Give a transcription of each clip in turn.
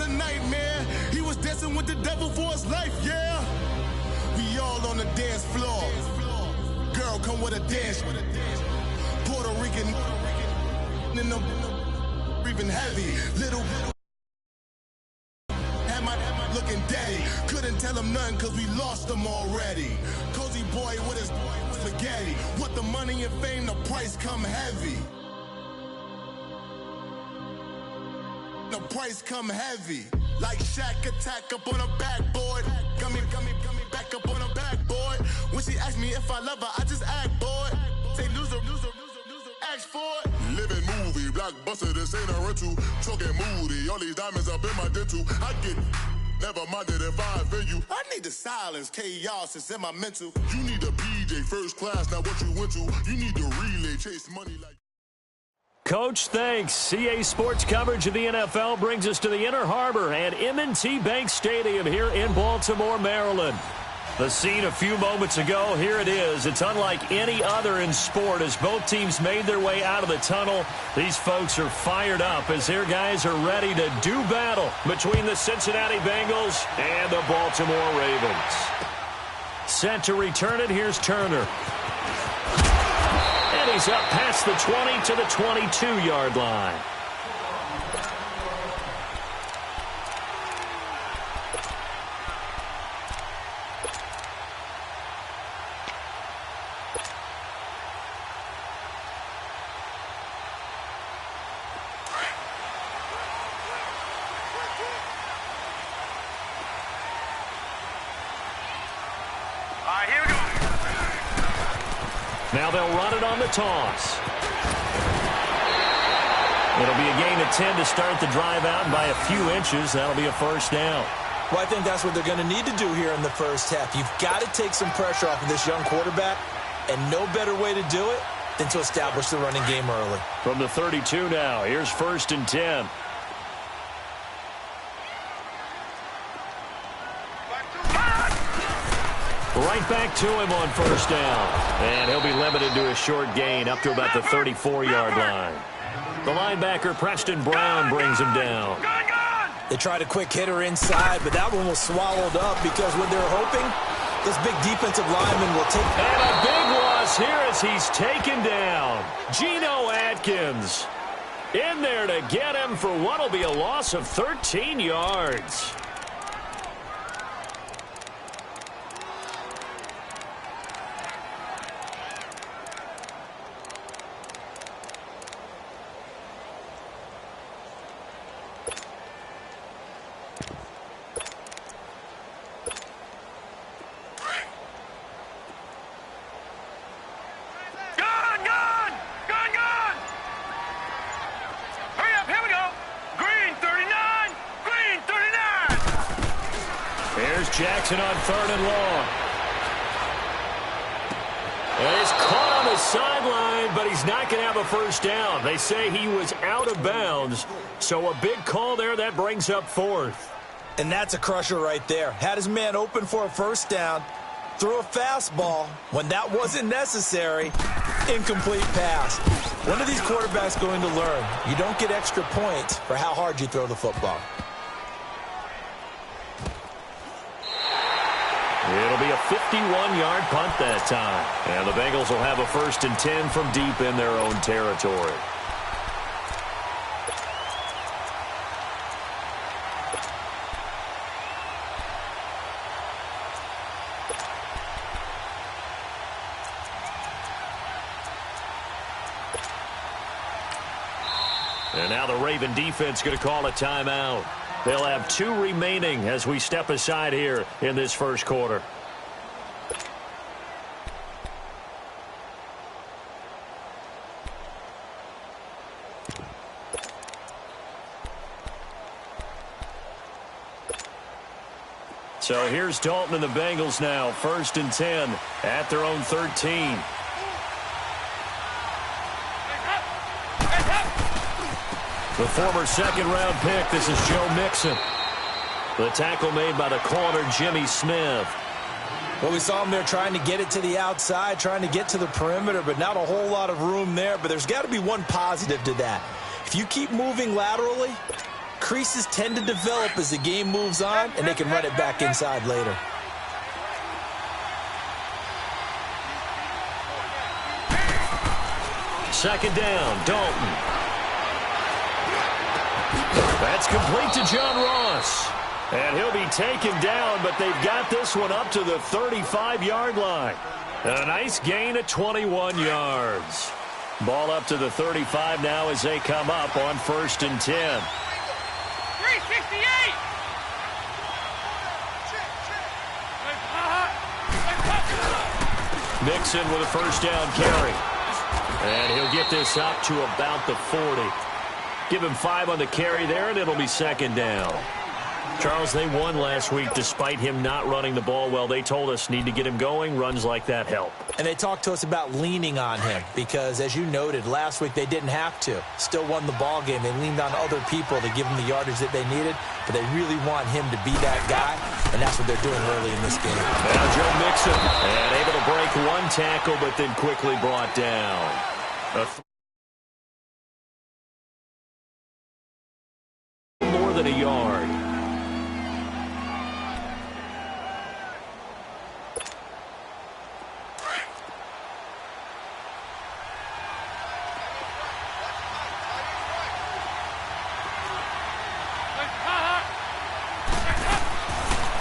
a nightmare. He was dancing with the devil for his life, yeah. We all on the dance floor. Girl, come with a dance. Puerto Rican in the breathing heavy. Little had my looking daddy. Couldn't tell him nothing cause we lost him already. Cozy boy with his spaghetti. What the money and fame, the price come heavy. The price come heavy. Like Shaq attack up on a backboard. Gummy, back up on a backboard. When she asked me if I love her, I just act bored. Say loser, ask for it. Living movie, blockbuster, this ain't a rental. Talking moody, all these diamonds up in my dental. I get never minded if I offend you. I need the silence, chaos is in my mental. You need a PJ, first class, not what you went to. You need the relay, chase money like. Coach, thanks. CA Sports coverage of the NFL brings us to the Inner Harbor at M&T Bank Stadium here in Baltimore, Maryland. The scene a few moments ago, here it is. It's unlike any other in sport as both teams made their way out of the tunnel. These folks are fired up as their guys are ready to do battle between the Cincinnati Bengals and the Baltimore Ravens. Set to return it, here's Turner. And he's up past the 20 to the 22-yard line. Now they'll run it on the toss. It'll be a gain of 10 to start the drive out, and by a few inches, that'll be a first down. Well, I think that's what they're going to need to do here in the first half. You've got to take some pressure off of this young quarterback, and no better way to do it than to establish the running game early. From the 32 now, here's 1st and 10. Right back to him on first down. And he'll be limited to a short gain up to about the 34-yard line. The linebacker, Preston Brown, brings him down. They tried a quick hitter inside, but that one was swallowed up because when they're hoping, this big defensive lineman will take... And a big loss here as he's taken down. Geno Atkins in there to get him for what will be a loss of 13 yards. Jackson on 3rd and long. And he's caught on the sideline, but he's not going to have a first down. They say he was out of bounds, so a big call there that brings up 4th. And that's a crusher right there. Had his man open for a first down, threw a fastball when that wasn't necessary, incomplete pass. One of these quarterbacks going to learn, you don't get extra points for how hard you throw the football. It'll be a 51-yard punt that time. And the Bengals will have a 1st and 10 from deep in their own territory. And now the Raven defense going to call a timeout. They'll have 2 remaining as we step aside here in this first quarter. So here's Dalton and the Bengals now, 1st and 10 at their own 13. The former 2nd-round pick, this is Joe Mixon. The tackle made by the corner, Jimmy Smith. Well, we saw him there trying to get it to the outside, trying to get to the perimeter, but not a whole lot of room there. But there's got to be one positive to that. If you keep moving laterally, creases tend to develop as the game moves on, and they can run it back inside later. Second down, Dalton. That's complete to John Ross. And he'll be taken down, but they've got this one up to the 35-yard line. A nice gain of 21 yards. Ball up to the 35 now as they come up on 1st and 10. 368. Mixon with a first down carry. And he'll get this up to about the 40. Give him 5 on the carry there, and it'll be second down. Charles, they won last week despite him not running the ball well. They told us need to get him going. Runs like that help. And they talked to us about leaning on him because, as you noted, last week they didn't have to. Still won the ball game. They leaned on other people to give them the yardage that they needed, but they really want him to be that guy, and that's what they're doing early in this game. Now Joe Mixon, and able to break one tackle, but then quickly brought down. More than a yard.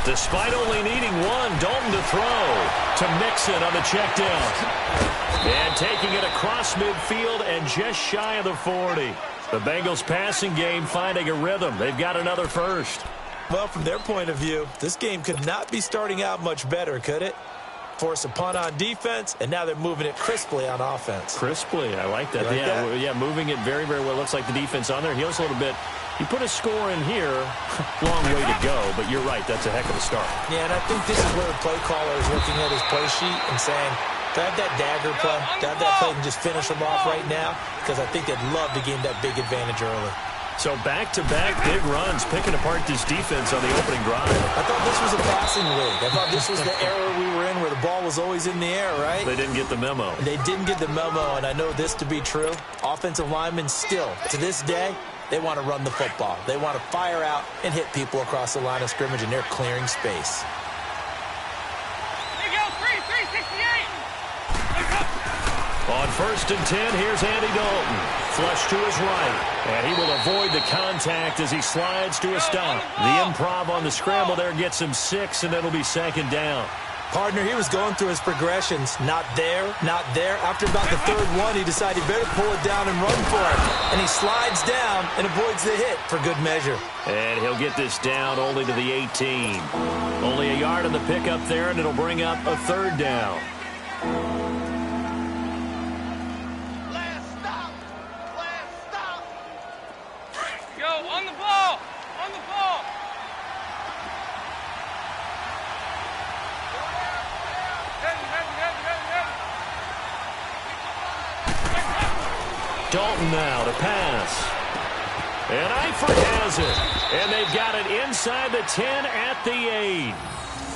Despite only needing one, Dalton to throw to Mixon on the check down. And taking it across midfield and just shy of the 40. The Bengals passing game finding a rhythm. They've got another first. Well, from their point of view, this game could not be starting out much better, could it? Force a punt on defense, and now they're moving it crisply on offense. Crisply, I like that. Yeah, moving it very, very well. Looks like the defense on there heals a little bit. You put a score in here, long way to go, but you're right, that's a heck of a start. Yeah, and I think this is where the play caller is looking at his play sheet and saying, do I have that dagger play? Do I have that play and just finish them off right now? Because I think they'd love to gain that big advantage early. So back-to-back big runs, picking apart this defense on the opening drive. I thought this was a passing league. I thought this was the era we were in where the ball was always in the air, right? They didn't get the memo. They didn't get the memo, and I know this to be true. Offensive linemen still, to this day, they want to run the football. They want to fire out and hit people across the line of scrimmage, and they're clearing space. There you go, 368. On 1st and 10, here's Andy Dalton. Flush to his right, and he will avoid the contact as he slides to a stop. The improv on the scramble there gets him 6, and it'll be second down. Partner, he was going through his progressions. Not there, not there. After about the third one, he decided he better pull it down and run for it. And he slides down and avoids the hit for good measure. And he'll get this down only to the 18. Only a yard on the pickup there, and it'll bring up a third down. Last stop. Go, on the ball. On the ball. Dalton now to pass. And Eifert has it. And they've got it inside the 10 at the 8.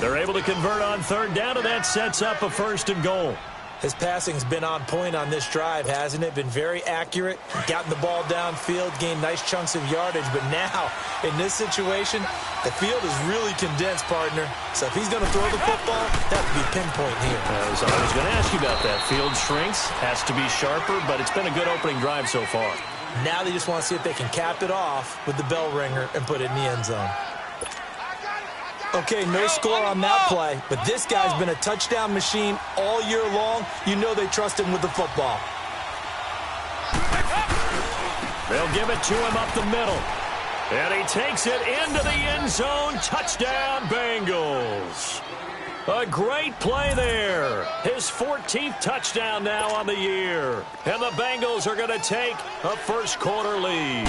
They're able to convert on third down, and that sets up a 1st and goal. His passing's been on point on this drive, hasn't it? Been very accurate, gotten the ball downfield, gained nice chunks of yardage. But now, in this situation, the field is really condensed, partner. So if he's going to throw the football, that would be pinpoint here. I was going to ask you about that. Field shrinks, has to be sharper, but it's been a good opening drive so far. Now they just want to see if they can cap it off with the bell ringer and put it in the end zone. Okay, no score on that play, but this guy's been a touchdown machine all year long. You know they trust him with the football. They'll give it to him up the middle. And he takes it into the end zone. Touchdown, Bengals. A great play there. His 14th touchdown now on the year. And the Bengals are going to take a first-quarter lead.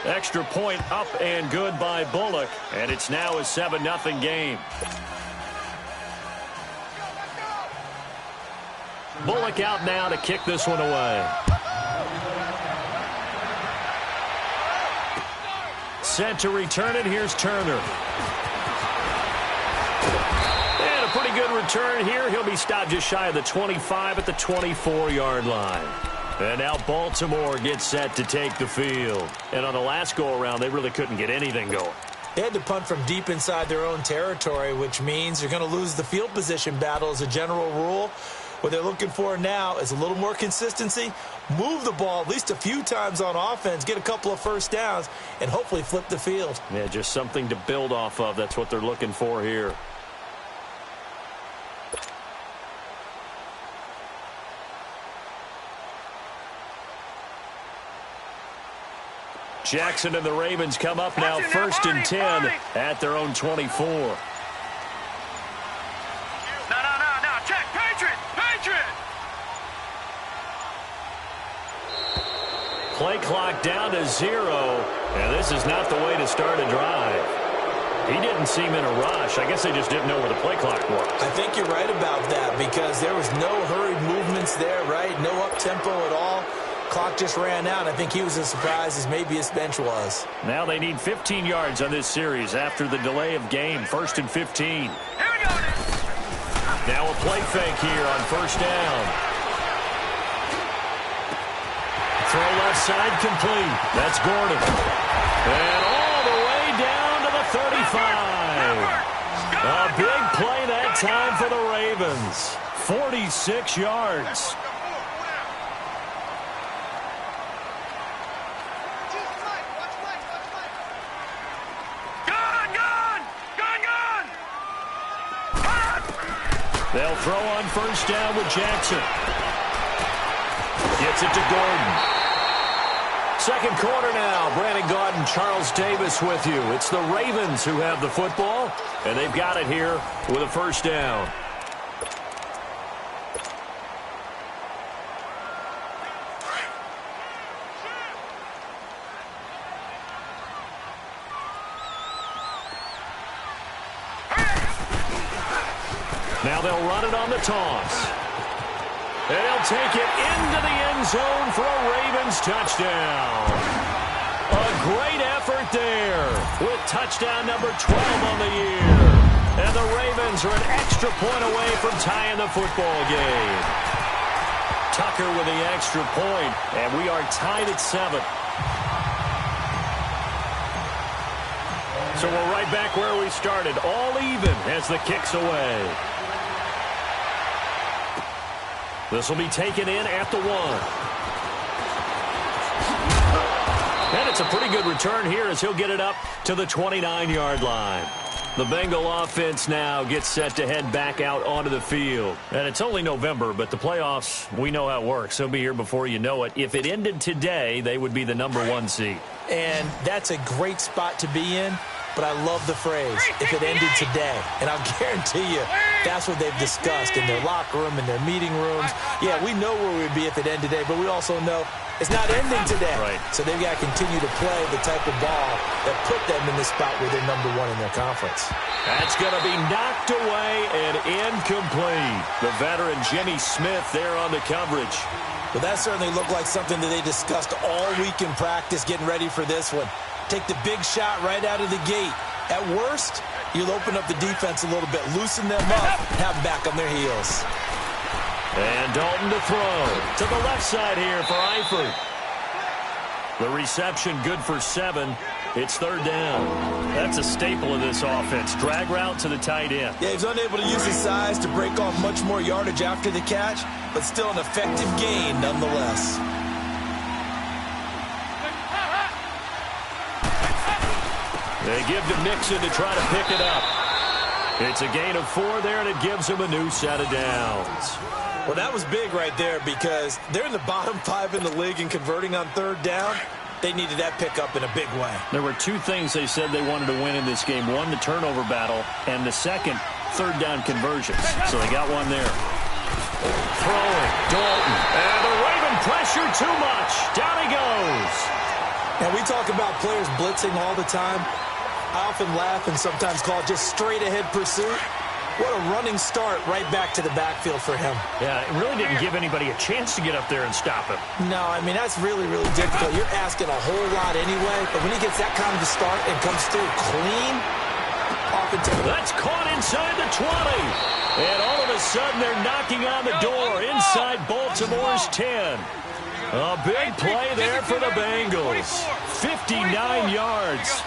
Extra point up and good by Bullock, and it's now a 7-0 game. Bullock out now to kick this one away. Set to return it. Here's Turner. And a pretty good return here. He'll be stopped just shy of the 25 at the 24-yard line. And now Baltimore gets set to take the field. And on the last go-around, they really couldn't get anything going. They had to punt from deep inside their own territory, which means you're going to lose the field position battle as a general rule. What they're looking for now is a little more consistency, move the ball at least a few times on offense, get a couple of first downs, and hopefully flip the field. Yeah, just something to build off of. That's what they're looking for here. Jackson and the Ravens come up now, 1st and 10 at their own 24. No. Check. Patriot. Play clock down to 0, and this is not the way to start a drive. He didn't seem in a rush. I guess they just didn't know where the play clock was. I think you're right about that because there was no hurried movements there, right? No up-tempo at all. Clock just ran out. I think he was as surprised as maybe his bench was. Now they need 15 yards on this series after the delay of game. 1st and 15. Here we go. Now a play fake here on 1st down. Throw left side complete. That's Gordon. And all the way down to the 35. A big play that time for the Ravens. 46 yards. They'll throw on 1st down with Jackson. Gets it to Gordon. 2nd quarter now. Brandon Gaudin, Charles Davis with you. It's the Ravens who have the football, and they've got it here with a 1st down. Now they'll run it on the toss. And he'll take it into the end zone for a Ravens touchdown. A great effort there with touchdown number 12 on the year. And the Ravens are an extra point away from tying the football game. Tucker with the extra point, and we are tied at 7. So we're right back where we started, all even as the kick's away. This will be taken in at the 1. And it's a pretty good return here as he'll get it up to the 29-yard line. The Bengal offense now gets set to head back out onto the field. And it's only November, but the playoffs, we know how it works. They'll be here before you know it. If it ended today, they would be the number 1 seed. And that's a great spot to be in. But I love the phrase, if it ended today. And I'll guarantee you, that's what they've discussed in their locker room, in their meeting rooms. Yeah, we know where we'd be if it ended today, but we also know it's not ending today. Right. So they've got to continue to play the type of ball that put them in the spot where they're number 1 in their conference. That's going to be knocked away and incomplete. The veteran Jimmy Smith there on the coverage. Well, that certainly looked like something that they discussed all week in practice getting ready for this one. Take the big shot right out of the gate. At worst, you'll open up the defense a little bit, loosen them up, have them back on their heels. And Dalton to throw to the left side here for Eifert. The reception good for 7. It's 3rd down. That's a staple of this offense. Drag route to the tight end. Yeah, he's unable to use his size to break off much more yardage after the catch, but still an effective gain nonetheless. They give to Mixon to try to pick it up. It's a gain of 4 there, and it gives him a new set of downs. Well, that was big right there because they're in the bottom 5 in the league in converting on 3rd down. They needed that pickup in a big way. There were 2 things they said they wanted to win in this game. 1, the turnover battle, and the second, 3rd down conversions. So they got one there. Throwing, Dalton. And the Raven pressure too much. Down he goes. And we talk about players blitzing all the time. I often laugh and sometimes call it just straight-ahead pursuit. What a running start right back to the backfield for him. Yeah, it really didn't give anybody a chance to get up there and stop him. No, I mean, that's really, really difficult. You're asking a whole lot anyway, but when he gets that kind of a start and comes through clean, that's caught inside the 20. And all of a sudden, they're knocking on the door inside Baltimore's 10. A big play there for the Bengals. 59 yards.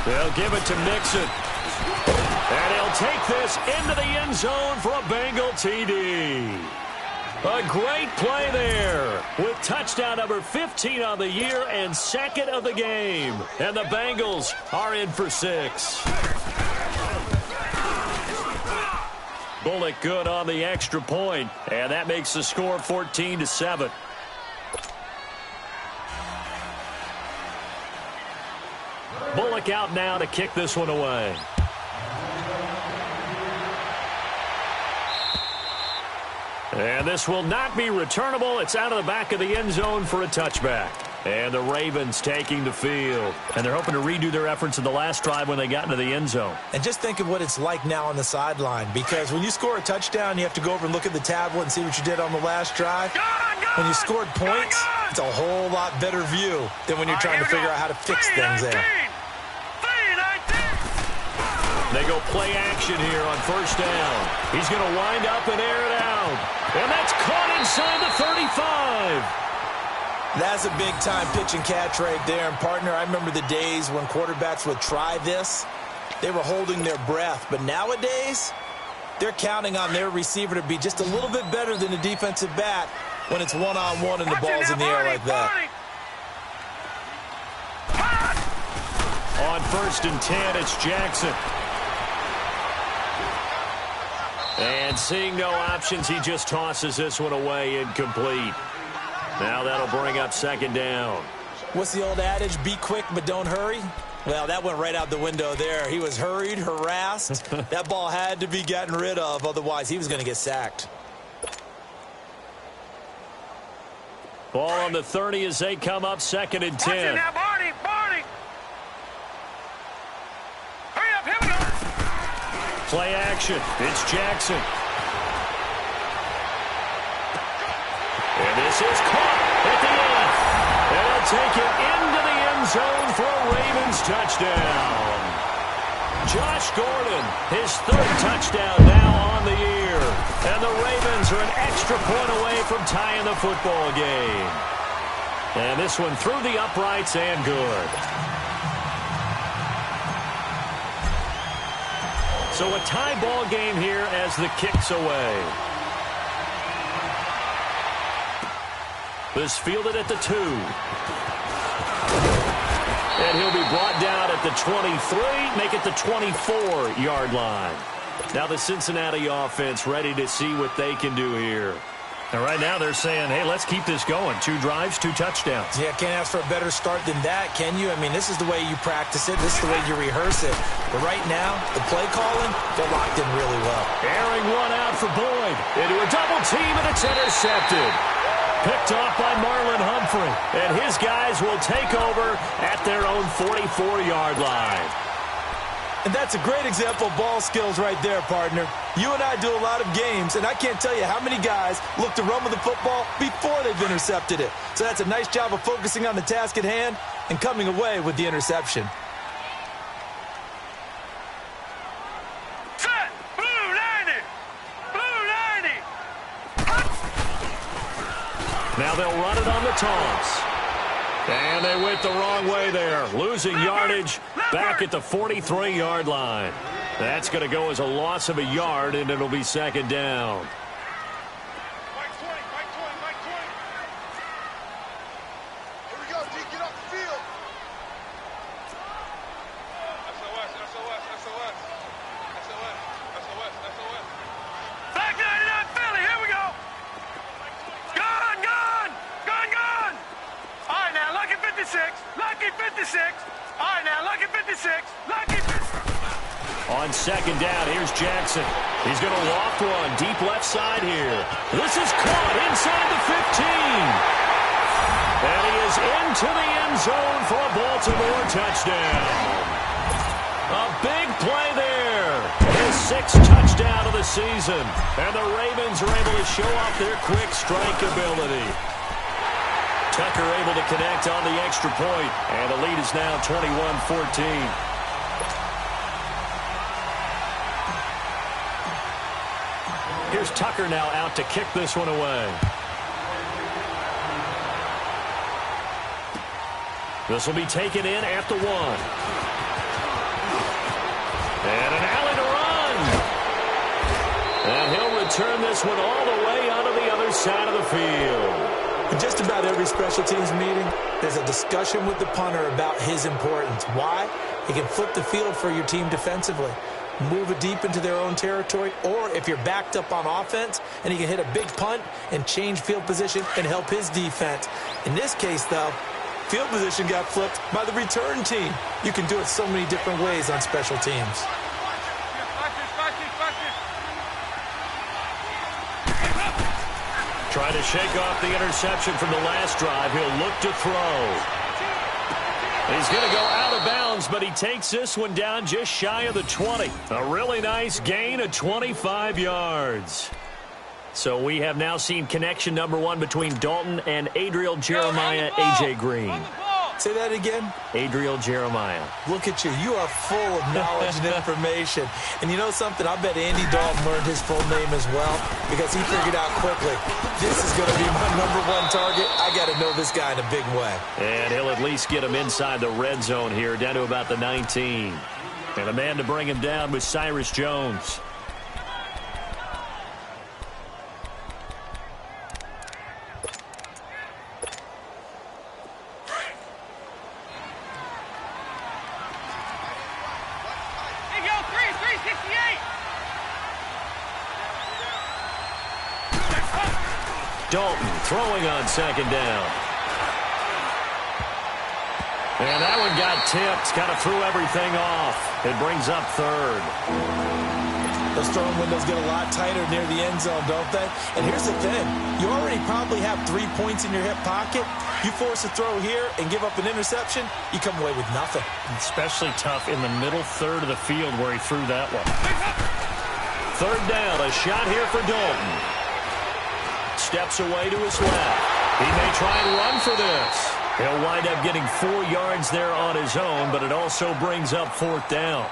They'll give it to Mixon. And he'll take this into the end zone for a Bengal TD. A great play there with touchdown number 15 on the year and second of the game. And the Bengals are in for 6. Bullock good on the extra point, and that makes the score 14-7. Bullock out now to kick this one away. And this will not be returnable. It's out of the back of the end zone for a touchback. And the Ravens taking the field. And they're hoping to redo their efforts in the last drive when they got into the end zone. And just think of what it's like now on the sideline. Because when you score a touchdown, you have to go over and look at the tablet and see what you did on the last drive. When you scored points, it's a whole lot better view than when you're trying to figure out how to fix things there. They go play action here on first down. He's going to wind up and air it out. And that's caught inside the 35. That's a big-time pitch and catch right there. And, partner, I remember the days when quarterbacks would try this. They were holding their breath. But nowadays, they're counting on their receiver to be just a little bit better than the defensive back when it's one-on-one and the ball's in the air like that. On first and 10, it's Jackson. And seeing no options, he just tosses this one away incomplete. Now that'll bring up second down. What's the old adage? Be quick, but don't hurry? Well, that went right out the window there. He was hurried, harassed. That ball had to be gotten rid of, otherwise he was going to get sacked. Ball on the 30 as they come up second and 10. Now, Barney! Hurry up, here we go! Play action. It's Jackson. And this is caught at the end. And they'll take it into the end zone for a Ravens touchdown. Josh Gordon, his third touchdown now on the year. And the Ravens are an extra point away from tying the football game. And this one through the uprights and good. So a tie ball game here as the kick's away. This fielded at the 2. And he'll be brought down at the 23, make it the 24-yard line. Now the Cincinnati offense ready to see what they can do here. And right now they're saying, hey, let's keep this going. 2 drives, 2 touchdowns. Yeah, can't ask for a better start than that, can you? I mean, this is the way you practice it. This is the way you rehearse it. But right now, the play calling, they're locked in really well. Airing one out for Boyd. Into a double team, and it's intercepted. Picked off by Marlon Humphrey. And his guys will take over at their own 44-yard line. And that's a great example of ball skills right there, partner. You and I do a lot of games, and I can't tell you how many guys look to run with the football before they've intercepted it. So that's a nice job of focusing on the task at hand and coming away with the interception. Set! Blue 90! Blue 90! Now they'll run it on the toss. And they went the wrong way there. Losing yardage back at the 43-yard line. That's going to go as a loss of a yard, and it'll be second down. Mike 20. Here we go, D, get off the field. SOS. Back 99 Philly, here we go! Gone! All right, now, lucky 56. All right, now, lucky 56. On second down, here's Jackson. He's going to loft one deep left side here. This is caught inside the 15. And he is into the end zone for a Baltimore touchdown. A big play there. His 6th touchdown of the season. And the Ravens are able to show off their quick strike ability. Tucker able to connect on the extra point, and the lead is now 21-14. here's Tucker now out to kick this one away. This will be taken in at the 1. And an alley to run. And he'll return this one all the way onto the other side of the field. In just about every special teams meeting, there's a discussion with the punter about his importance. Why? He can flip the field for your team defensively, move it deep into their own territory, or if you're backed up on offense, and he can hit a big punt and change field position and help his defense. In this case, though, field position got flipped by the return team. You can do it so many different ways on special teams. Trying to shake off the interception from the last drive. He'll look to throw. He's going to go out of bounds, but he takes this one down just shy of the 20. A really nice gain of 25 yards. So we have now seen connection number 1 between Dalton and Adriel Jeremiah, A.J. Green. Say that again. Adriel Jeremiah. Look at you. You are full of knowledge and information. And you know something? I bet Andy Dalton learned his full name as well because he figured out quickly, this is going to be my number 1 target. I got to know this guy in a big way. And he'll at least get him inside the red zone here, down to about the 19. And a man to bring him down was Cyrus Jones. Dalton throwing on second down. And that one got tipped. Kind of threw everything off. It brings up 3rd. Those throwing windows get a lot tighter near the end zone, don't they? And here's the thing. You already probably have 3 points in your hip pocket. You force a throw here and give up an interception, you come away with nothing. Especially tough in the middle third of the field where he threw that one. 3rd down. A shot here for Dalton. Steps away to his left. He may try and run for this. He'll wind up getting 4 yards there on his own, but it also brings up 4th down.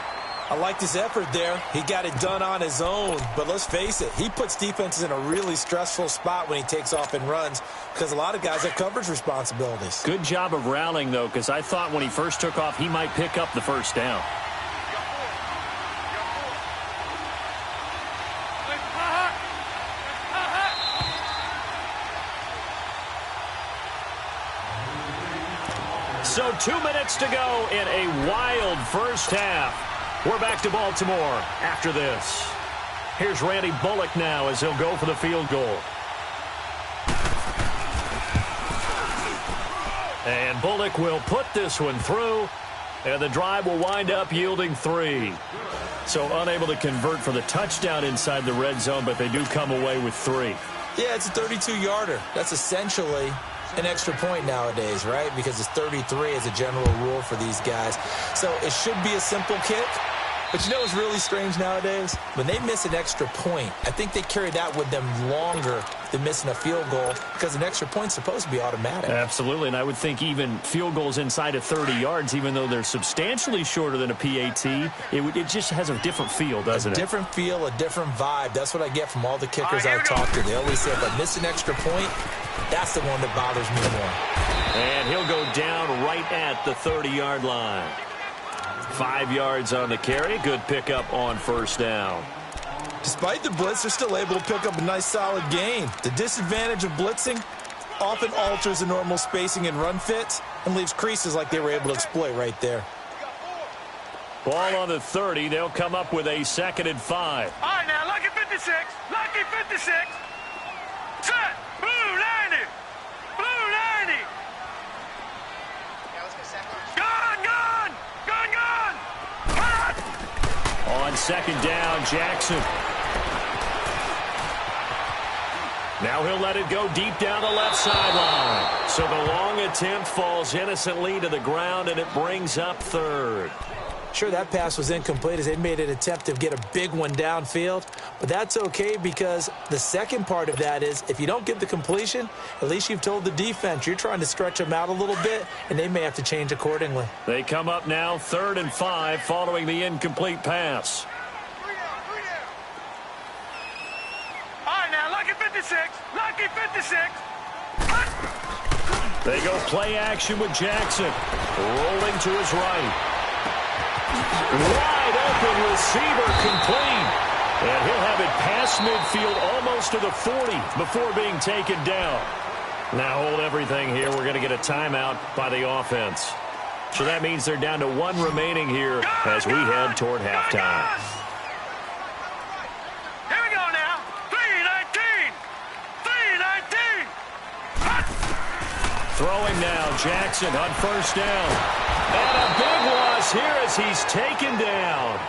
I like his effort there. He got it done on his own. But let's face it, he puts defenses in a really stressful spot when he takes off and runs because a lot of guys have coverage responsibilities. Good job of rallying, though, because I thought when he first took off, he might pick up the 1st down. So 2 minutes to go in a wild first half. We're back to Baltimore after this. Here's Randy Bullock now as he'll go for the field goal. And Bullock will put this one through, and the drive will wind up yielding 3. So unable to convert for the touchdown inside the red zone, but they do come away with 3. Yeah, it's a 32-yarder. That's essentially an extra point nowadays, right? Because it's 33 as a general rule for these guys. So it should be a simple kick. But you know what's really strange nowadays? When they miss an extra point, I think they carry that with them longer than missing a field goal because an extra point's supposed to be automatic. Absolutely, and I would think even field goals inside of 30 yards, even though they're substantially shorter than a PAT, it just has a different feel, doesn't it? A different feel, a different vibe. That's what I get from all the kickers I talk to. They always say if I miss an extra point, that's the one that bothers me more. And he'll go down right at the 30-yard line. 5 yards on the carry. Good pickup on 1st down. Despite the blitz, they're still able to pick up a nice solid gain. The disadvantage of blitzing often alters the normal spacing and run fits and leaves creases like they were able to exploit right there. Ball on the 30. They'll come up with a 2nd and 5. All right, now, lucky 56. Lucky 56. Set. Blue 90. Blue 90. Gone, gone. Gone, gone. On 2nd down, Jackson. Now he'll let it go deep down the left sideline. So the long attempt falls innocently to the ground, and it brings up 3rd. Sure, that pass was incomplete as they made an attempt to get a big one downfield, but that's okay because the second part of that is if you don't get the completion, at least you've told the defense you're trying to stretch them out a little bit, and they may have to change accordingly. They come up now 3rd and 5 following the incomplete pass. 56. Lucky 56. They go play action with Jackson. Rolling to his right. Wide open receiver complete. And he'll have it past midfield almost to the 40 before being taken down. Now hold everything here. We're going to get a timeout by the offense. So that means they're down to 1 remaining here as we head toward halftime. Here we go now. 3:19. 3:19. Throwing now, Jackson on first down. And a big loss here as he's taken down.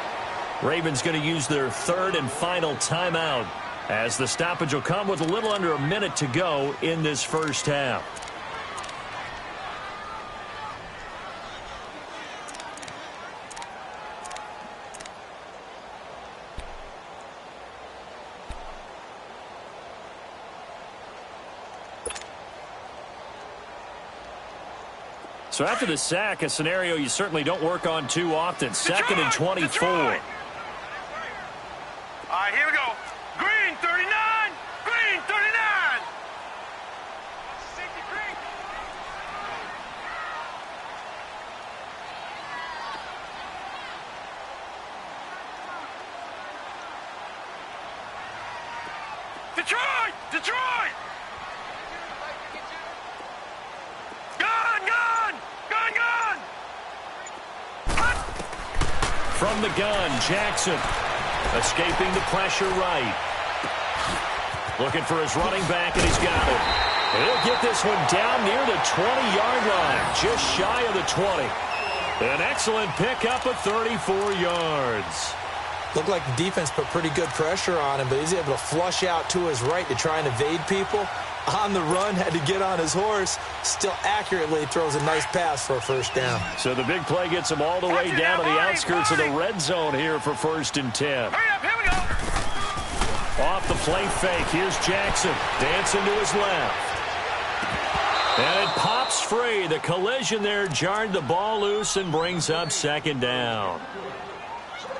Ravens going to use their 3rd and final timeout as the stoppage will come with a little under a minute to go in this first half. So after the sack, a scenario you certainly don't work on too often. 2nd and 24. Detroit. All right, here we go. Green 39. Green 39. Detroit! Detroit! Gun! Gun! Gun! Gun! From the gun, Jackson escaping the pressure right. Looking for his running back, and he's got it. And he'll get this one down near the 20-yard line, just shy of the 20. An excellent pickup of 34 yards. Looked like the defense put pretty good pressure on him, but he's able to flush out to his right to try and evade people. On the run, had to get on his horse. Still accurately throws a nice pass for a first down. So the big play gets him all the way down to the outskirts of the red zone here for 1st and 10. Hurry up, here we go. Off the play fake, here's Jackson. Dancing to his left. And it pops free. The collision there jarred the ball loose and brings up 2nd down.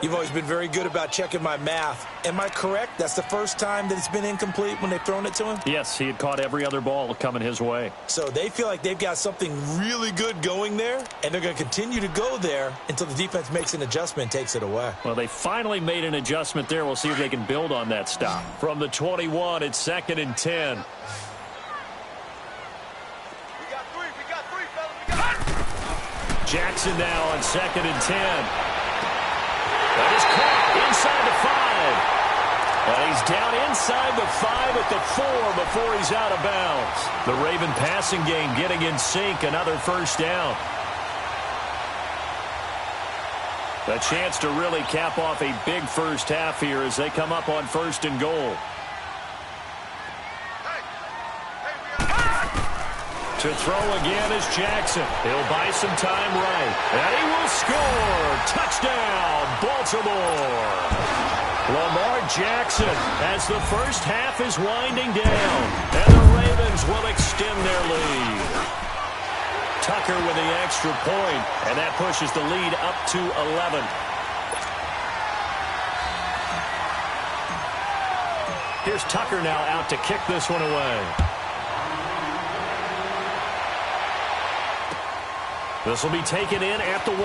You've always been very good about checking my math. Am I correct? That's the first time that it's been incomplete when they've thrown it to him? Yes, he had caught every other ball coming his way. So they feel like they've got something really good going there, and they're going to continue to go there until the defense makes an adjustment and takes it away. Well, they finally made an adjustment there. We'll see if they can build on that stop. From the 21, it's 2nd and 10. We got three, fellas. Jackson now on 2nd and 10. That is caught inside the 5. And he's down inside the 5 at the 4 before he's out of bounds. The Raven passing game getting in sync. Another first down. A chance to really cap off a big first half here as they come up on 1st and goal. To throw again is Jackson. He'll buy some time right. And he will score. Touchdown, Baltimore. Lamar Jackson as the first half is winding down. And the Ravens will extend their lead. Tucker with the extra point. And that pushes the lead up to 11. Here's Tucker now out to kick this one away. This will be taken in at the 1.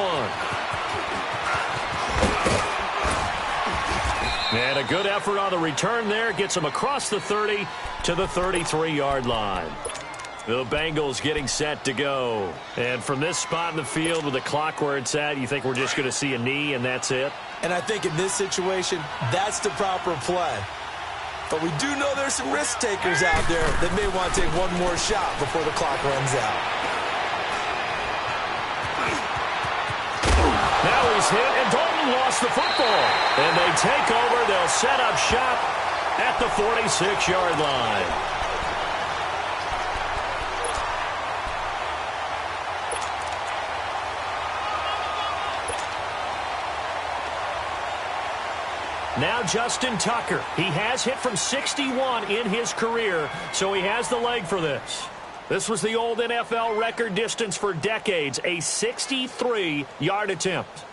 And a good effort on the return there. Gets him across the 30 to the 33-yard line. The Bengals getting set to go. And from this spot in the field with the clock where it's at, you think we're just going to see a knee and that's it? And I think in this situation, that's the proper play. But we do know there's some risk takers out there that may want to take one more shot before the clock runs out. Now he's hit, and Dalton lost the football. And they take over. They'll set up shop at the 46-yard line. Now Justin Tucker. He has hit from 61 in his career, so he has the leg for this. This was the old NFL record distance for decades, a 63-yard attempt.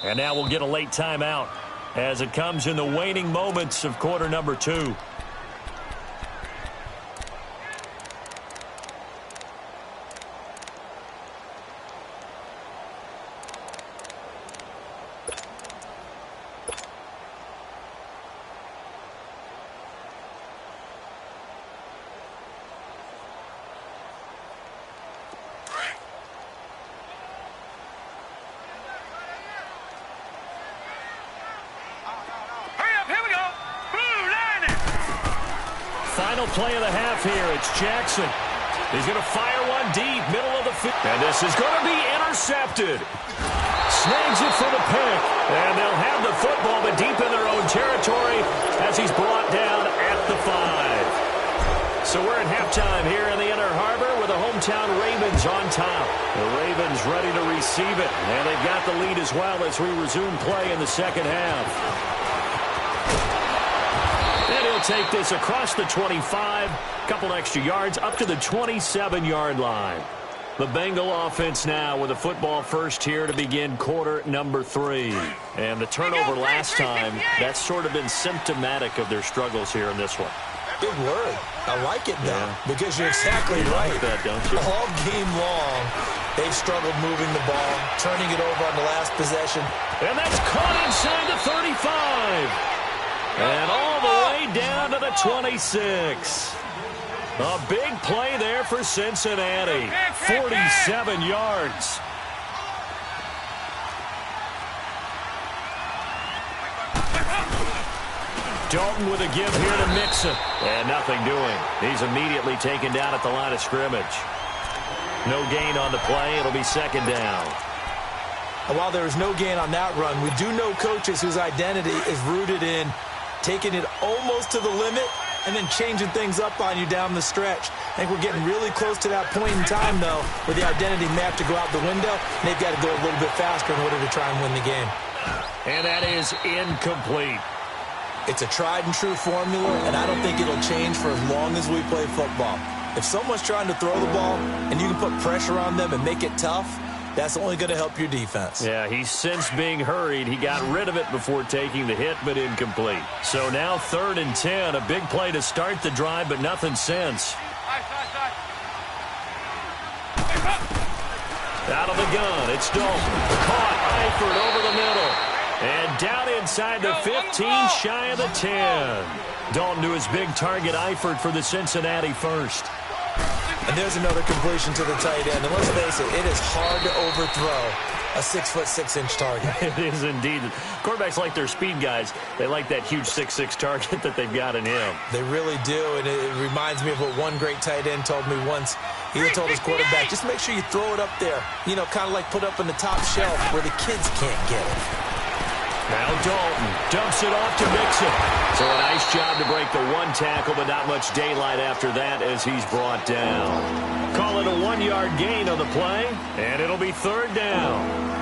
And now we'll get a late timeout as it comes in the waning moments of quarter number 2. final play of the half here. It's Jackson. He's going to fire one deep, middle of the field. And this is going to be intercepted. Snags it for the pick. And they'll have the football, but deep in their own territory as he's brought down at the 5. So we're at halftime here in the Inner Harbor with the hometown Ravens on top. The Ravens ready to receive it. And they've got the lead as well as we resume play in the second half. And he'll take this across the 25, couple extra yards, up to the 27-yard line. The Bengal offense now with a football first here to begin quarter number 3. And the turnover last time, that's sort of been symptomatic of their struggles here in this one. Good word. I like it now because you're exactly right. Like that, don't you? All game long, they've struggled moving the ball, turning it over on the last possession. And that's caught inside the 35. And all the way down to the 26. A big play there for Cincinnati. 47 yards. Dalton with a give here to Mixon. And nothing doing. He's immediately taken down at the line of scrimmage. No gain on the play. It'll be second down. And while there is no gain on that run, we do know coaches whose identity is rooted in taking it almost to the limit and then changing things up on you down the stretch. I think we're getting really close to that point in time, though, where the identity may have to go out the window, and they've got to go a little bit faster in order to try and win the game. And that is incomplete. It's a tried-and-true formula, and I don't think it'll change for as long as we play football. If someone's trying to throw the ball and you can put pressure on them and make it tough, that's only going to help your defense. Yeah, he's since being hurried. He got rid of it before taking the hit, but incomplete. So now 3rd and 10. A big play to start the drive, but nothing since. Out of the gun, it's Dalton. Caught, Eifert over the middle. And down inside the 15, shy of the 10. Dalton to his big target, Eifert for the Cincinnati first. And there's another completion to the tight end. And let's face it, it is hard to overthrow a 6'6" target. It is indeed. Quarterbacks like their speed guys. They like that huge 6'6" target that they've got in him. They really do, and it reminds me of what one great tight end told me once. He told his quarterback, just make sure you throw it up there. You know, kind of like put up on the top shelf where the kids can't get it. Now Dalton dumps it off to Mixon. So a nice job to break the one tackle, but not much daylight after that as he's brought down. Call it a 1-yard gain on the play, and it'll be 3rd down.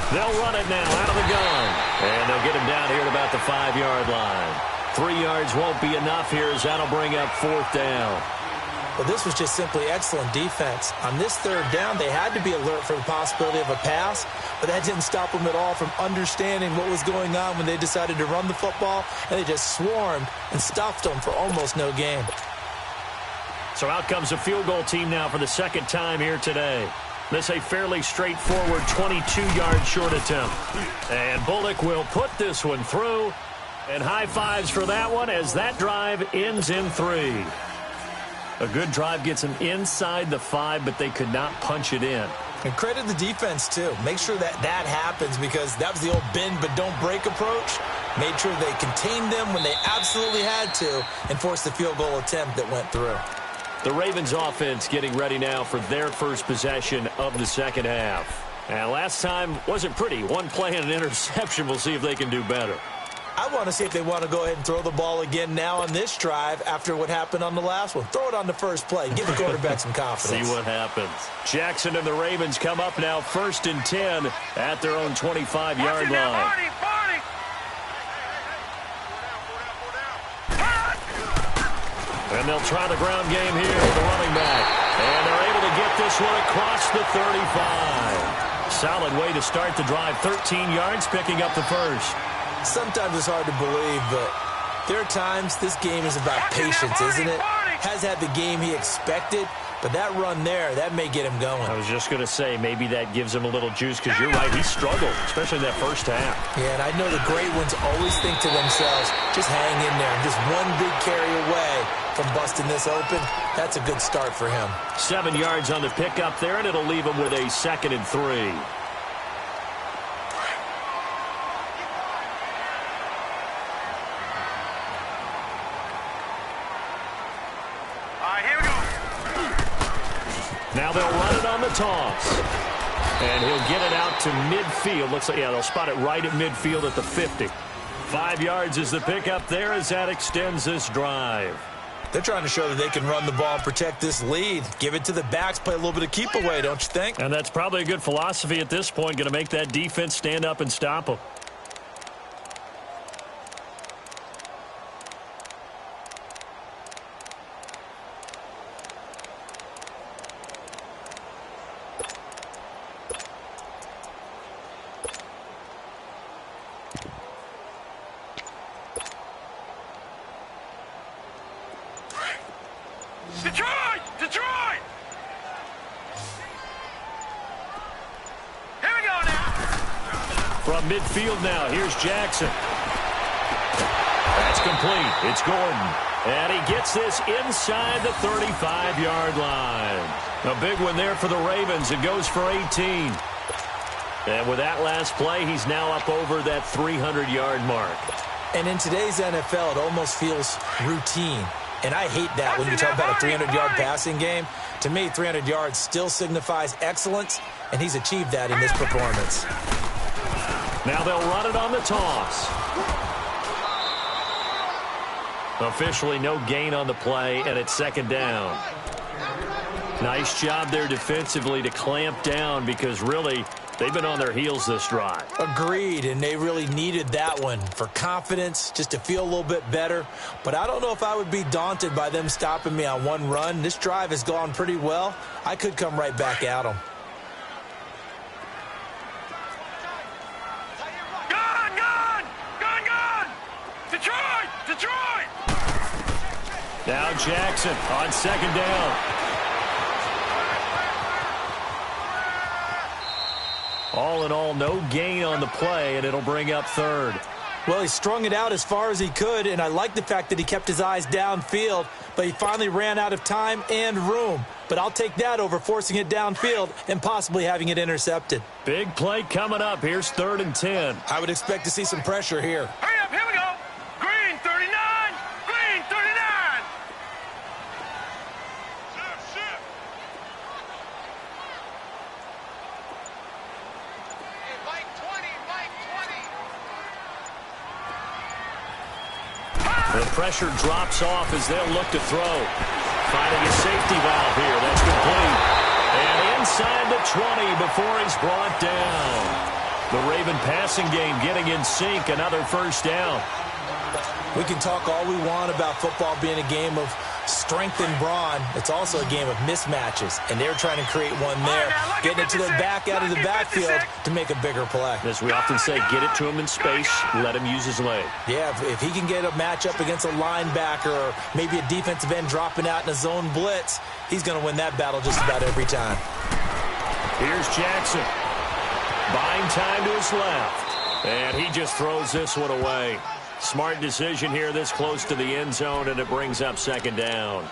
They'll run it now out of the gun. And they'll get him down here at about the 5-yard line. 3 yards won't be enough here as that'll bring up 4th down. Well, this was just simply excellent defense. On this 3rd down, they had to be alert for the possibility of a pass, but that didn't stop them at all from understanding what was going on when they decided to run the football, and they just swarmed and stuffed them for almost no gain. So out comes a field goal team now for the 2nd time here today. This a fairly straightforward 22-yard short attempt. And Bullock will put this one through. And high fives for that one as that drive ends in 3. A good drive gets them inside the 5, but they could not punch it in. And credit the defense, too. Make sure that happens because that was the old bend but don't break approach. Made sure they contained them when they absolutely had to and forced the field goal attempt that went through. The Ravens offense getting ready now for their first possession of the second half. And last time wasn't pretty. One play and an interception. We'll see if they can do better. I want to see if they want to go ahead and throw the ball again now on this drive after what happened on the last one. Throw it on the first play. Give the quarterback some confidence. See what happens. Jackson and the Ravens come up now 1st and 10 at their own 25-yard line. And they'll try the ground game here with the running back. And they're able to get this one across the 35. Solid way to start the drive. 13 yards, picking up the first. Sometimes it's hard to believe, but there are times this game is about patience, isn't it? Has had the game he expected, But that run there, that may get him going. I was just going to say, maybe that gives him a little juice, because you're right, he struggled, especially in that first half. Yeah, and I know the great ones always think to themselves, just hang in there. Just one big carry away from busting this open. That's a good start for him. 7 yards on the pickup there, and it'll leave him with a 2nd and 3. Now they'll run it on the toss. And he'll get it out to midfield. Looks like, yeah, they'll spot it right at midfield at the 50. 5 yards is the pickup there as that extends this drive. They're trying to show that they can run the ball and protect this lead. Give it to the backs, play a little bit of keep away, don't you think? And that's probably a good philosophy at this point. Going to make that defense stand up and stop them. Detroit! Detroit! Here we go now. From midfield now, here's Jackson. That's complete. It's Gordon. And he gets this inside the 35-yard line. A big one there for the Ravens. It goes for 18. And with that last play, he's now up over that 300-yard mark. And in today's NFL, it almost feels routine. And I hate that when you talk about a 300-yard passing game. To me, 300 yards still signifies excellence, and he's achieved that in this performance. Now they'll run it on the toss. Officially no gain on the play, and it's 2nd down. Nice job there defensively to clamp down, because really they've been on their heels this drive. Agreed, and they really needed that one for confidence, just to feel a little bit better. But I don't know if I would be daunted by them stopping me on one run. This drive has gone pretty well. I could come right back at them. Gone! Gone! Gone! Gone! Detroit! Detroit! Now Jackson on 2nd down. All in all, no gain on the play, and it'll bring up 3rd. Well, he strung it out as far as he could, and I like the fact that he kept his eyes downfield, but he finally ran out of time and room. But I'll take that over forcing it downfield and possibly having it intercepted. Big play coming up. Here's 3rd and 10. I would expect to see some pressure here. Hurry up, here we go. Green 39. Green 39. Shift. Mike 20. Mike 20. The pressure drops off as they'll look to throw. Finding a safety valve here. That's complete. And inside the 20 before he's brought down. The Raven passing game getting in sync. Another 1st down. We can talk all we want about football being a game of strength and brawn. It's also a game of mismatches, and they're trying to create one there, getting it to their back out of the backfield to make a bigger play. As we often say, get it to him in space, let him use his leg. Yeah, if he can get a matchup against a linebacker or maybe a defensive end dropping out in a zone blitz, he's going to win that battle just about every time. Here's Jackson. Buying time to his left. And he just throws this one away. Smart decision here this close to the end zone, and it brings up 2nd down.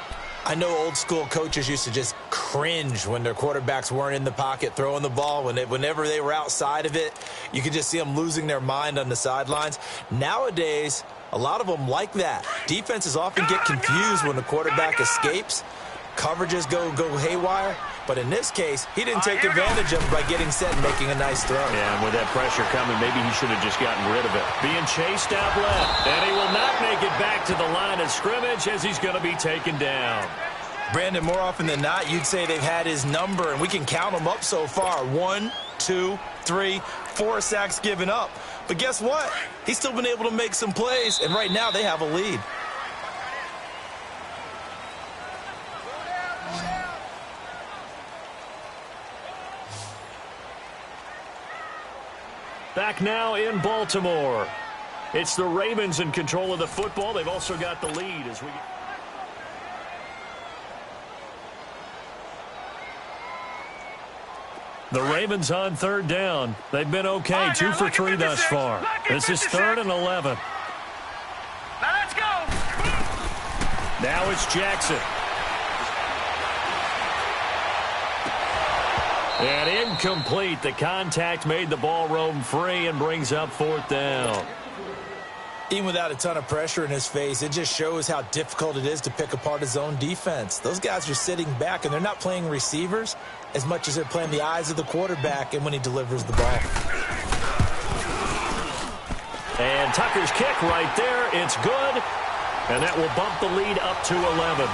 I know old school coaches used to just cringe when their quarterbacks weren't in the pocket throwing the ball. Whenever they were outside of it, you could just see them losing their mind on the sidelines. Nowadays, a lot of them like that. Defenses often get confused when the quarterback escapes. Coverages go haywire. But in this case, he didn't take advantage of it by getting set and making a nice throw. Yeah, and with that pressure coming, maybe he should have just gotten rid of it. Being chased out left, and he will not make it back to the line of scrimmage as he's going to be taken down. Brandon, more often than not, you'd say they've had his number, and we can count them up so far. 1, 2, 3, 4 sacks given up. But guess what? He's still been able to make some plays, and right now they have a lead. Back now in Baltimore. It's the Ravens in control of the football. They've also got the lead as we... The Ravens on third down. They've been okay, 2 for 3 thus far. This is 3rd and 11. Now let's go. Now it's Jackson. And incomplete. The contact made the ball roam free and brings up 4th down. Even without a ton of pressure in his face, it just shows how difficult it is to pick apart his own defense. Those guys are sitting back, and they're not playing receivers as much as they're playing the eyes of the quarterback and when he delivers the ball. And Tucker's kick right there. It's good. And that will bump the lead up to 11.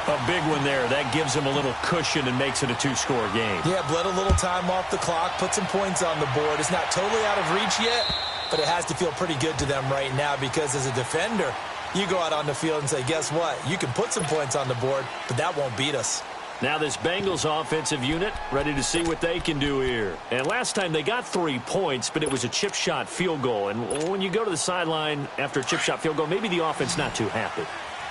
A big one there. That gives him a little cushion and makes it a 2-score game. Yeah, bled a little time off the clock, put some points on the board. It's not totally out of reach yet, but it has to feel pretty good to them right now because as a defender, you go out on the field and say, guess what? You can put some points on the board, but that won't beat us. Now this Bengals offensive unit ready to see what they can do here. And last time they got 3 points, but it was a chip shot field goal. And when you go to the sideline after a chip shot field goal, maybe the offense not too happy.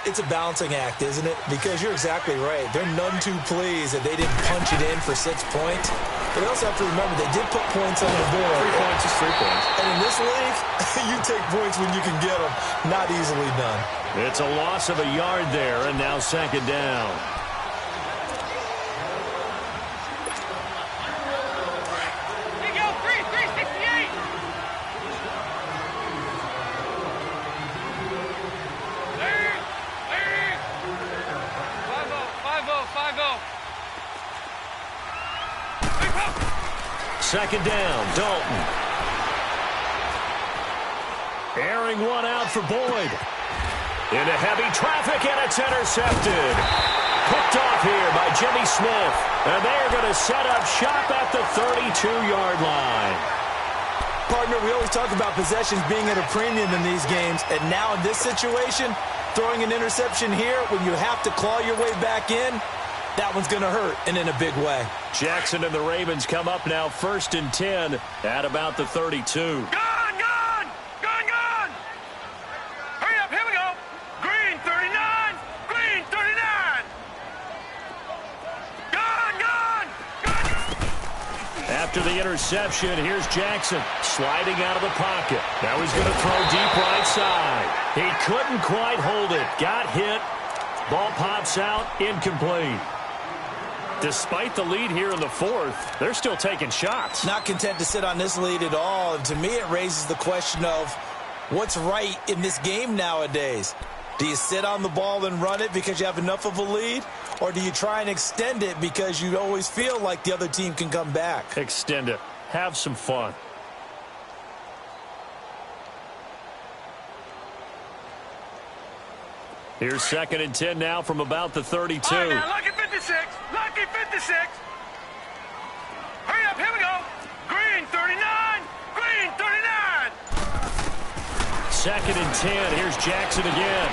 It's a balancing act, isn't it? Because you're exactly right. They're none too pleased that they didn't punch it in for 6 points. But they also have to remember they did put points on the board. 3 points is 3 points. And in this league, you take points when you can get them. Not easily done. It's a loss of a yard there, and now 2nd down. Here you go, 368. 2nd down, Dalton. Airing one out for Boyd. Into heavy traffic, and it's intercepted. Picked off here by Jimmy Smith. And they're going to set up shop at the 32-yard line. Partner, we always talk about possessions being at a premium in these games. And now in this situation, throwing an interception here when you have to claw your way back in, that one's going to hurt, and in a big way. Jackson and the Ravens come up now 1st and 10 at about the 32. Gone! Hurry up, here we go. Green 39, green 39. Gone! After the interception, here's Jackson sliding out of the pocket. Now he's going to throw deep right side. He couldn't quite hold it. Got hit. Ball pops out. Incomplete. Despite the lead here in the 4th, they're still taking shots. Not content to sit on this lead at all. And to me, it raises the question of what's right in this game nowadays. Do you sit on the ball and run it because you have enough of a lead? Or do you try and extend it because you always feel like the other team can come back? Extend it. Have some fun. Here's 2nd and 10 now from about the 32. All right, now, lucky 56. Lucky 56. Hurry up, here we go. Green 39. Green 39. 2nd and 10. Here's Jackson again.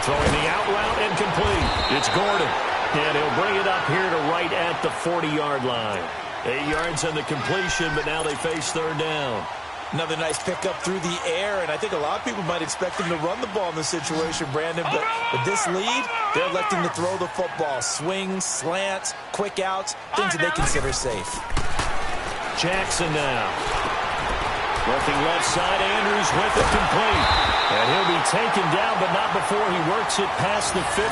Throwing the out route incomplete. It's Gordon. And he'll bring it up here to right at the 40-yard line. 8 yards on the completion, but now they face 3rd down. Another nice pickup through the air, and I think a lot of people might expect him to run the ball in this situation, Brandon, but with this lead, they're electing to throw the football. Swings, slants, quick outs, things that they consider safe. Jackson now. Looking left side, Andrews with it complete. And he'll be taken down, but not before he works it past the 50.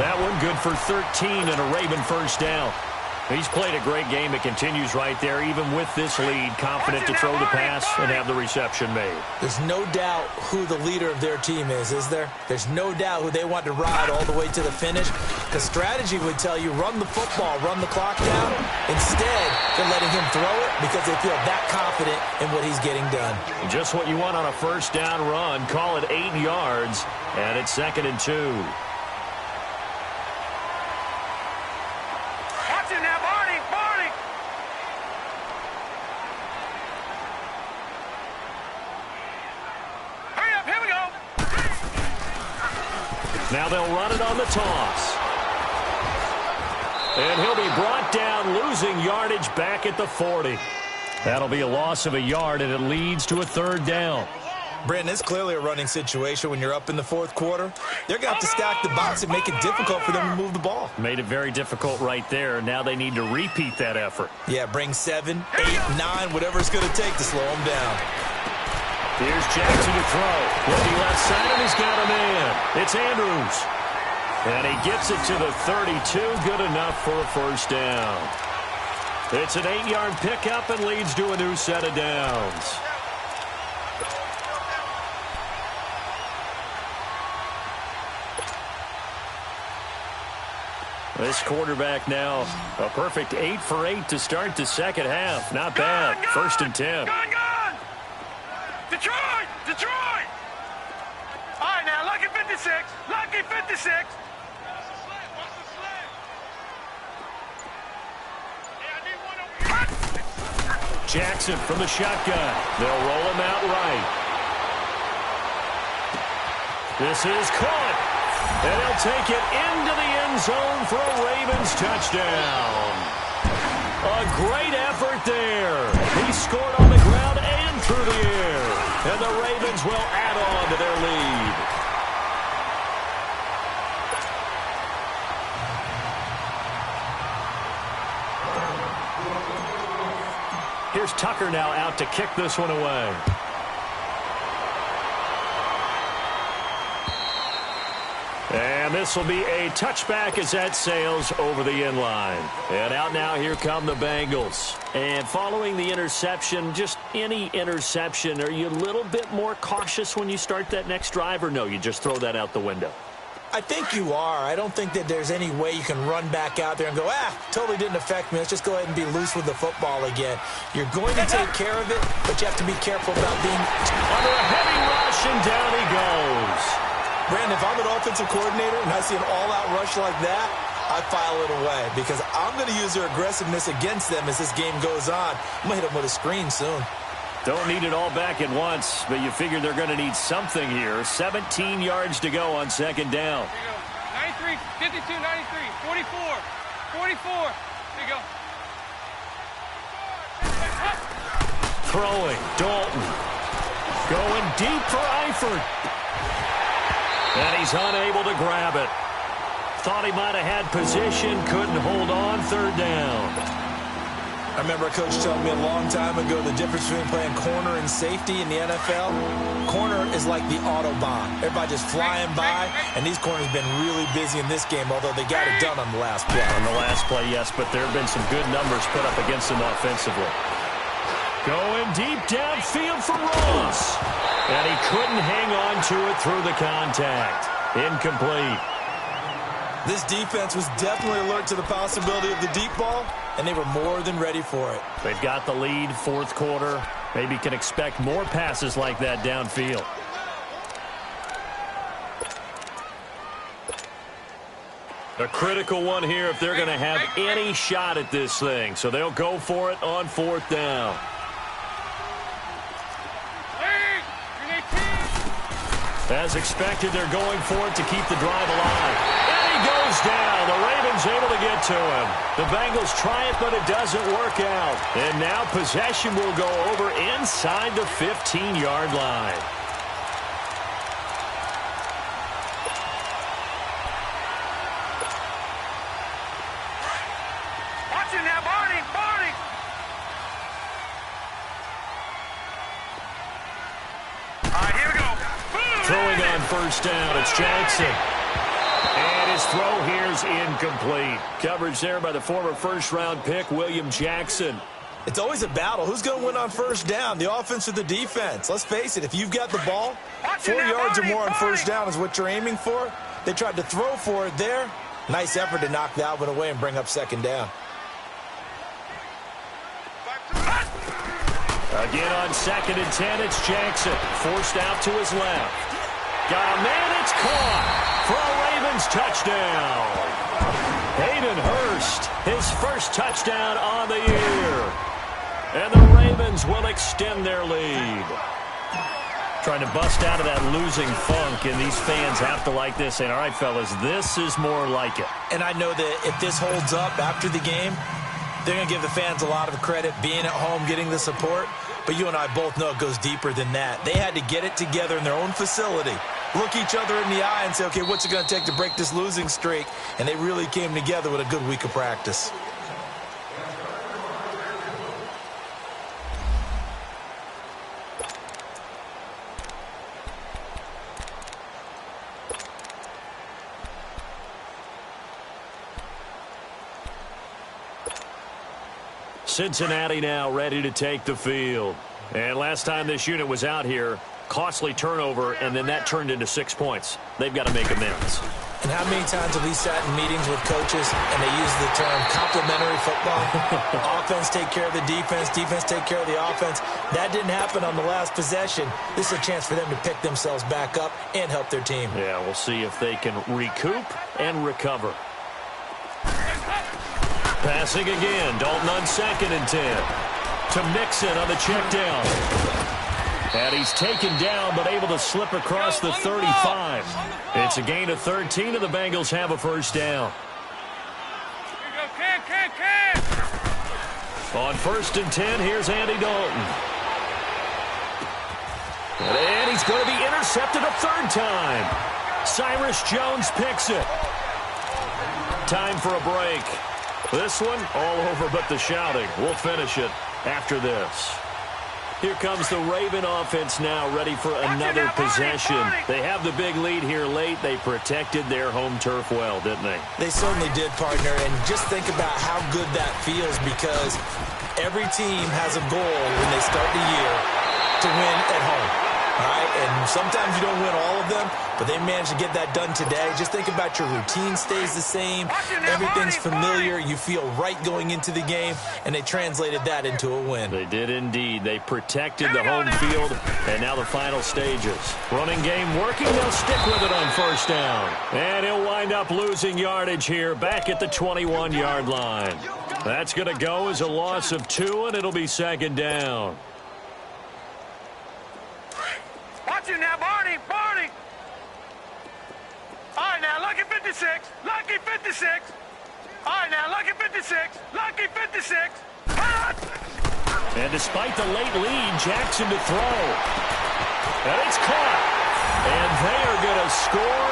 That one good for 13 and a Raven 1st down. He's played a great game. It continues right there, even with this lead, confident to throw the pass and have the reception made. There's no doubt who the leader of their team is there? There's no doubt who they want to ride all the way to the finish. The strategy would tell you run the football, run the clock down. Instead, they're letting him throw it because they feel that confident in what he's getting done. Just what you want on a 1st down run. Call it 8 yards, and it's 2nd and 2. Now they'll run it on the toss. And he'll be brought down, losing yardage back at the 40. That'll be a loss of a yard, and it leads to a 3rd down. Brandon, it's clearly a running situation when you're up in the fourth quarter. They're going to have to stack the box and make it difficult for them to move the ball. Made it very difficult right there. Now they need to repeat that effort. Yeah, bring 7, 8, 9, whatever it's going to take to slow them down. Here's Jackson to throw. Looking left side, and he's got a man. It's Andrews. And he gets it to the 32. Good enough for a first down. It's an 8-yard pickup and leads to a new set of downs. This quarterback now, a perfect 8 for 8 to start the second half. Not bad. First and 10. Gone! Detroit! Detroit! All right, now, lucky 56. Lucky 56. Jackson from the shotgun. They'll roll him out right. This is caught. And he'll take it into the end zone for a Ravens touchdown. A great effort there. He scored on the ground and through the air. And the Ravens will add on to their lead. Here's Tucker now out to kick this one away. And this will be a touchback as that sails over the end line. And out now, here come the Bengals. And following the interception, just any interception, are you a little bit more cautious when you start that next drive, or no, you just throw that out the window? I think you are. I don't think that there's any way you can run back out there and go, totally didn't affect me. Let's just go ahead and be loose with the football again. You're going to take care of it, but you have to be careful about being under a heavy rush, and down he goes. Brandon, if I'm an offensive coordinator and I see an all-out rush like that, I file it away because I'm going to use their aggressiveness against them as this game goes on. I'm going to hit them with a screen soon. Don't need it all back at once, but you figure they're going to need something here. 17 yards to go on second down. Here you go. 93, 52, 93, 44, 44. Here you go. Throwing, Dalton. Going deep for Eifert. And he's unable to grab it. Thought he might have had position, couldn't hold on, third down. I remember a coach telling me a long time ago the difference between playing corner and safety in the NFL. Corner is like the Autobahn. Everybody just flying by, and these corners have been really busy in this game, although they got it done on the last play. On the last play, yes, but there have been some good numbers put up against them offensively. Going deep downfield for Ross. And he couldn't hang on to it through the contact. Incomplete. This defense was definitely alert to the possibility of the deep ball, and they were more than ready for it. They've got the lead, fourth quarter. Maybe can expect more passes like that downfield. A critical one here if they're going to have any shot at this thing. So they'll go for it on fourth down. As expected, they're going for it to keep the drive alive. And he goes down. The Ravens able to get to him. The Bengals try it, but it doesn't work out. And now possession will go over inside the 15-yard line. Watch it now, Barney! Barney! All right, here we go. Throwing on first down, it's Jackson. And his throw here's incomplete. Coverage there by the former first-round pick, William Jackson. It's always a battle. Who's going to win on first down, the offense or the defense? Let's face it, if you've got the ball, 4 yards or more on first down is what you're aiming for. They tried to throw for it there. Nice effort to knock that one away and bring up second down. Again on second and 10, it's Jackson. Forced out to his left. Got a man, it's caught for a Ravens touchdown. Hayden Hurst, his first touchdown on the year. And the Ravens will extend their lead. Trying to bust out of that losing funk, and these fans have to like this. And all right, fellas, this is more like it. And I know that if this holds up after the game, they're going to give the fans a lot of credit, being at home, getting the support. But you and I both know it goes deeper than that. They had to get it together in their own facility, look each other in the eye and say, okay, what's it going to take to break this losing streak? And they really came together with a good week of practice. Cincinnati now ready to take the field. And last time this unit was out here, costly turnover, and then that turned into 6 points. They've got to make amends. And how many times have we sat in meetings with coaches and they use the term complementary football? Offense take care of the defense, defense take care of the offense. That didn't happen on the last possession. This is a chance for them to pick themselves back up and help their team. Yeah, we'll see if they can recoup and recover. Passing again, Dalton on 2nd and 10. To Mixon on the check down. And he's taken down, but able to slip across the 35. It's a gain of 13, and the Bengals have a first down. Here you go, Cam. On 1st and 10, here's Andy Dalton. And he's going to be intercepted a 3rd time. Cyrus Jones picks it. Time for a break. This one, all over but the shouting. We'll finish it after this. Here comes the Raven offense now, ready for another possession. They have the big lead here late. They protected their home turf well, didn't they? They certainly did, partner. And just think about how good that feels, because every team has a goal when they start the year to win at home. All right, and sometimes you don't win all of them, but they managed to get that done today. Just think about your routine stays the same. Everything's familiar. You feel right going into the game, and they translated that into a win. They did indeed. They protected the home field, and now the final stages. Running game working. They'll stick with it on 1st down. And he'll wind up losing yardage here back at the 21-yard line. That's going to go as a loss of 2, and it'll be 2nd down. Watch it now, Barney. All right, now, lucky 56. Lucky 56. All right, now, lucky 56. Lucky 56. And despite the late lead, Jackson to throw. And it's caught. And they are going to score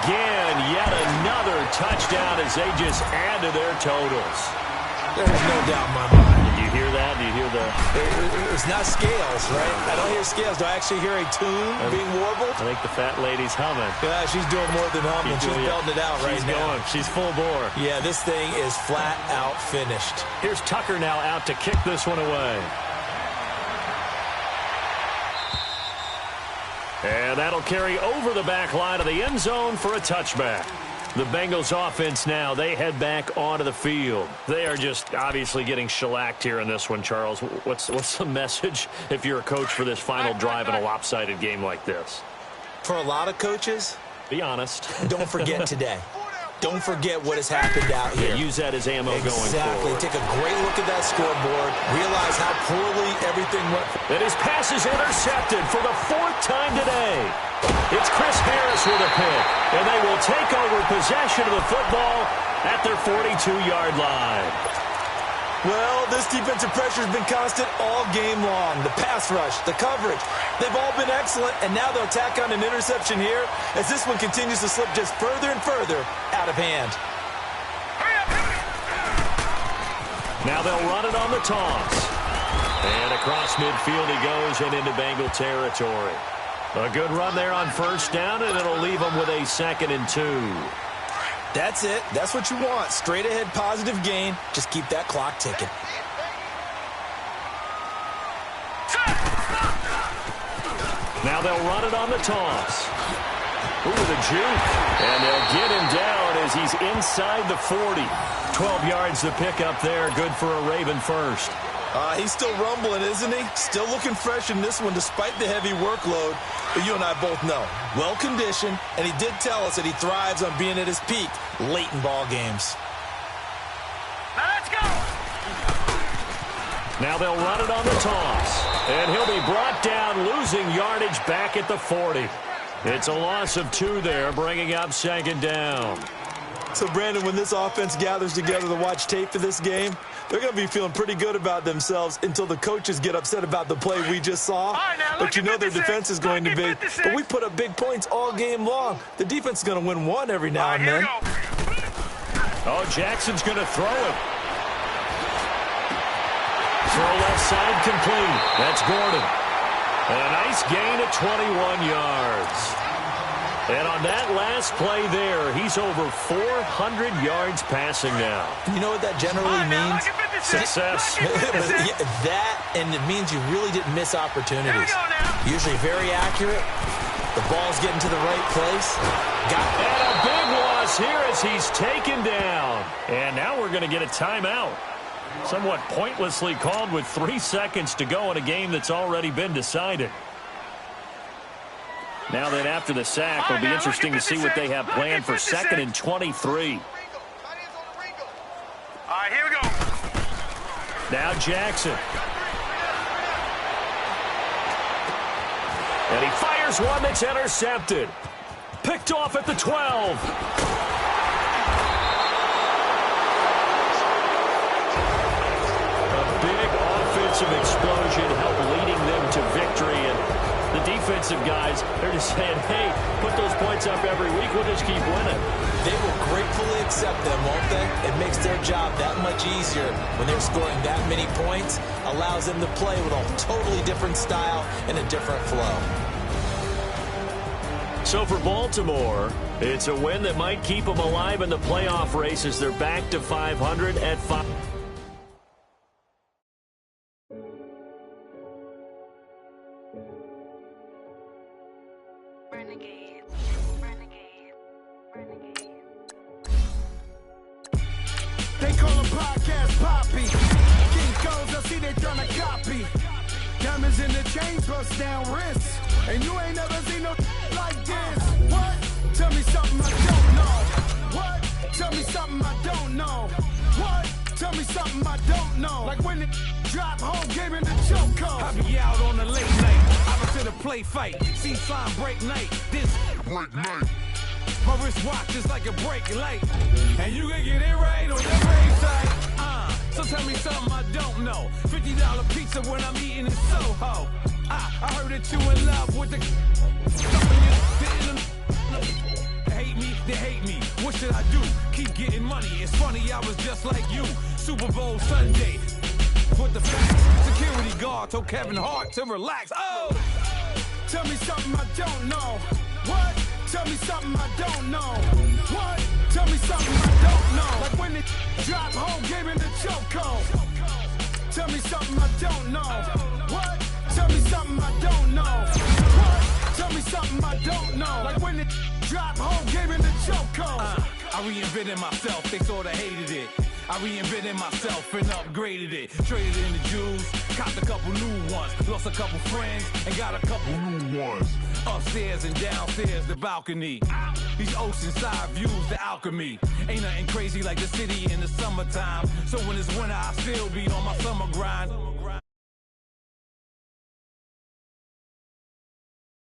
again. Yet another touchdown as they just add to their totals. There's no doubt in my mind. Did you hear that? Do you hear the... It's not scales, right? I don't hear scales. Do I actually hear a tune being warbled? I think the fat lady's humming. Yeah, she's doing more than humming. She's belting it out right now. She's going. She's full bore. Yeah, this thing is flat out finished. Here's Tucker now out to kick this one away. And that'll carry over the back line of the end zone for a touchback. The Bengals offense now, they head back onto the field. They are just obviously getting shellacked here in this one, Charles. What's the message if you're a coach for this final drive in a lopsided game like this? For a lot of coaches, be honest. Don't forget today. Don't forget what has happened out here. Yeah, use that as ammo going forward. Exactly. Take a great look at that scoreboard. Realize how poorly everything went. And his pass is intercepted for the 4th time today. It's Chris Harris with a pick. And they will take over possession of the football at their 42-yard line. Well, this defensive pressure has been constant all game long. The pass rush, the coverage, they've all been excellent, and now they'll tack on an interception here as this one continues to slip just further and further out of hand. Now they'll run it on the toss. And across midfield he goes and into Bengal territory. A good run there on 1st down, and it'll leave them with a 2nd and 2. That's it. That's what you want. Straight ahead positive gain. Just keep that clock ticking. Now they'll run it on the toss. Ooh, the juke. And they'll get him down as he's inside the 40. 12 yards to pick up there. Good for a Raven first. He's still rumbling, isn't he? Still looking fresh in this one despite the heavy workload. But you and I both know, well-conditioned, and he did tell us that he thrives on being at his peak late in ball games. Now let's go. Now they'll run it on the toss. And he'll be brought down, losing yardage back at the 40. It's a loss of 2 there, bringing up 2nd down. So, Brandon, when this offense gathers together to watch tape of this game, they're going to be feeling pretty good about themselves until the coaches get upset about the play we just saw. But you know their defense is going to be. But we put up big points all game long. The defense is going to win one every now and then. Oh, Jackson's going to throw it. Throw left side complete. That's Gordon. And a nice gain of 21 yards. And on that last play there, he's over 400 yards passing now. You know what that generally means? Success. That, and it means you really didn't miss opportunities. Usually very accurate. The ball's getting to the right place. Got it. And a big loss here as he's taken down. And now we're going to get a timeout. Somewhat pointlessly called with 3 seconds to go in a game that's already been decided. Now then, after the sack, it'll be interesting to see what they have planned for 2nd and 23. All right, here we go. Now Jackson. And he fires one that's intercepted. Picked off at the 12. A big offensive explosion helped leading them to victory. And the defensive guys, they're just saying, hey, put those points up every week. We'll just keep winning. They will gratefully accept them, won't they? It makes their job that much easier when they're scoring that many points. Allows them to play with a totally different style and a different flow. So for Baltimore, it's a win that might keep them alive in the playoff race as they're back to 500 at 5. They call him Podcast Poppy. King goes, I see they tryna copy. Diamonds in the chain, bust down wrists. And you ain't never seen no like this. What? Tell me something I don't know. What? Tell me something I don't know. What? Tell me something I don't know. Like when it drop home, game in the chokehold. I be out on the late night, I to the play fight. See slime break night, this break night. My wristwatch is like a break light. And you can get it right on your gravesite. So tell me something I don't know. $50 pizza when I'm eating in Soho. I heard that you in love with the hate me, they hate me. What should I do? Keep getting money. It's funny, I was just like you. Super Bowl Sunday. With the facts. Security guard told Kevin Hart to relax. Oh! Tell me something I don't know. What? Tell me something I don't know. What? Tell me something I don't know. Like when it drop home, game in the chokehold. Tell me something I don't know. What? Tell me something I don't know. What? Tell me something I don't know. Like when it drop home, game in the chokehold. I reinvented myself, they sorta hated it. I reinvented myself and upgraded it. Traded in the Jews, copped a couple new ones. Lost a couple friends and got a couple new ones. Upstairs and downstairs, the balcony. These oceanside views, the alchemy. Ain't nothing crazy like the city in the summertime. So when it's winter, I still be on my summer grind.